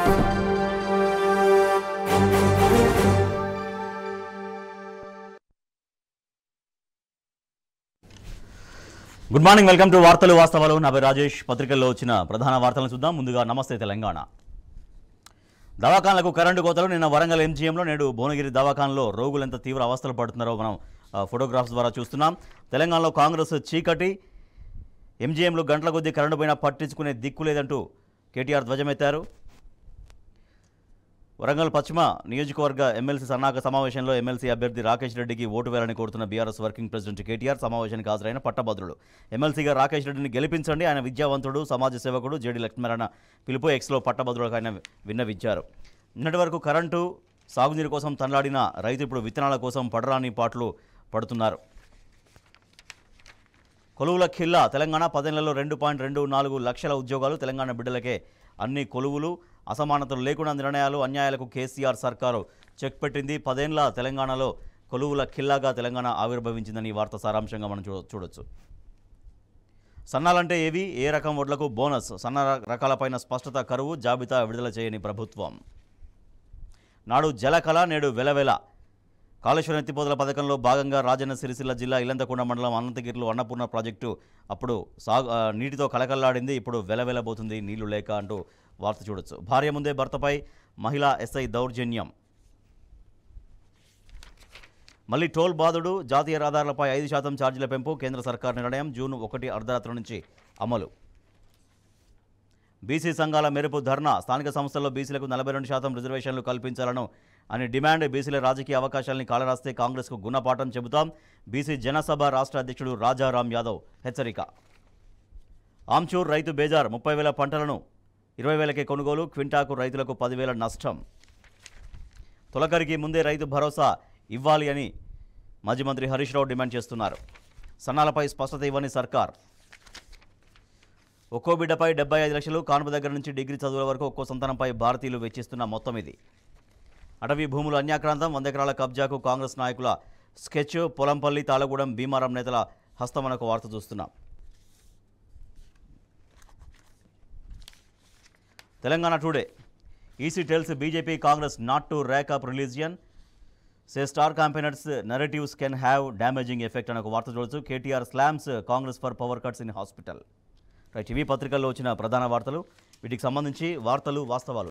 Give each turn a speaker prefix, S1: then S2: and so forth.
S1: Good morning, welcome to వార్తలు వాస్తవాలు. నా పేరు రాజేష్. పత్రికల్లో వచ్చిన ప్రధాన వార్తలను చూద్దాం. ముందుగా నమస్తే తెలంగాణ. దవాఖానలకు కరెంటు కోతలు. నిన్న వరంగల్ ఎంజీఎంలో, నేడు భువనగిరి దవాఖానలో రోగులు ఎంత తీవ్ర అవస్థలు పడుతున్నారో మనం ఫోటోగ్రాఫ్స్ ద్వారా చూస్తున్నాం. తెలంగాణలో కాంగ్రెస్ చీకటి. ఎంజీఎంలో గంటల కొద్దీ కరెంటు పోయినా పట్టించుకునే దిక్కు లేదంటూ కేటీఆర్ ధ్వజమెత్తారు. వరంగల్ పశ్చిమ నియోజకవర్గ ఎమ్మెల్సీ సన్నాహక సమావేశంలో ఎమ్మెల్సీ అభ్యర్థి రాకేష్ రెడ్డికి ఓటు వేయాలని కోరుతున్న బీఆర్ఎస్ వర్కింగ్ ప్రెసిడెంట్ కేటీఆర్ సమావేశానికి హాజరైన పట్టభద్రులు. ఎమ్మెల్సీగా రాకేష్ రెడ్డిని గెలిపించండి, ఆయన విద్యావంతుడు, సమాజ సేవకుడు, జేడీ లక్ష్మీనారాయణ పిలుపు ఎక్స్లో పట్టభద్రులకు ఆయన విన్నవించారు. నిన్నటి వరకు కరెంటు, సాగునీరు కోసం తనలాడిన రైతు ఇప్పుడు విత్తనాల కోసం పడరాని పాటలు పడుతున్నారు. కొలువుల ఖిల్లా. తెలంగాణ 10 నెలల్లో 2.24 లక్షల ఉద్యోగాలు. తెలంగాణ బిడ్డలకే అన్ని కొలువులు. అసమానతలు లేకుండా నిర్ణయాలు, అన్యాయాలకు కేసీఆర్ సర్కారు చెక్ పెట్టింది. 10 ఏళ్ల తెలంగాణలో కొలువుల ఖిల్లాగా తెలంగాణ ఆవిర్భవించిందని ఈ వార్త సారాంశంగా మనం చూడొచ్చు. సన్నాలంటే ఏవి? ఏ రకం వడ్లకు బోనస్? సన్న రకాలపైన స్పష్టత కరువు. జాబితా విడుదల చేయని ప్రభుత్వం. నాడు జలకళ, నేడు వెలవెల. కాళేశ్వరం ఎత్తిపోతల పథకంలో భాగంగా రాజన్న సిరిసిల్ల జిల్లా ఇల్లంతకుంట మండలం అనంతగిరిలో అన్నపూర్ణ ప్రాజెక్టు అప్పుడు నీటితో కలకల్లాడింది. ఇప్పుడు వెలవెలబోతుంది నీళ్లు లేక అంటూ వార్త చూడొచ్చు. భార్య ముందే భర్తపై మహిళా ఎస్ఐ దౌర్జన్యం. మళ్లీ టోల్ బాదుడు. జాతీయ రహదారులపై 5% ఛార్జీల పెంపు. కేంద్ర సర్కార్ నిర్ణయం జూన్ 1 అర్ధరాత్రి నుంచి అమలు. బీసీ సంఘాల మెరుపు ధర్నా. స్థానిక సంస్థల్లో బీసీలకు 42% రిజర్వేషన్లు కల్పించాలను అని డిమాండ్. బీసీల రాజకీయ అవకాశాలని కాలరాస్తే కాంగ్రెస్కు గుణపాఠం చెబుతాం. బీసీ జనసభ రాష్ట్ర అధ్యక్షుడు రాజారాం యాదవ్ హెచ్చరిక. ఆమ్చూర్ రైతు బేజార్. 30,000 పంటలను 20,000కే కొనుగోలు. క్వింటాకు రైతులకు 10,000 నష్టం. తొలకరికి ముందే రైతు భరోసా ఇవ్వాలి అని మాజీ మంత్రి హరీష్ రావు డిమాండ్ చేస్తున్నారు. సన్నాలపై స్పష్టత ఇవ్వని సర్కార్. ఒక్కో బిడ్డపై 75 లక్షలు. కాన్పు దగ్గర నుంచి డిగ్రీ చదువుల వరకు ఒక్కో సంతానంపై భారతీయులు వెచ్చిస్తున్న మొత్తం ఇది. అటవీ భూములు అన్యాక్రాంతం. 100 ఎకరాల కబ్జాకు కాంగ్రెస్ నాయకుల స్కెచ్. పొలంపల్లి, తాళగూడెం, భీమారం నేతల హస్తమనకు వార్త చూస్తున్నాం. Telangana today. EC tells BJP Congress not to rack up religion. Say star campaigners narratives can have damaging effect అనే ఒక వార్త చూడవచ్చు. KTR slams Congress for power cuts in hospital. Right, ఇవి పత్రికల్లో వచ్చిన ప్రధాన వార్తలు. వీటికి సంబంధించి వార్తలు వాస్తవాలు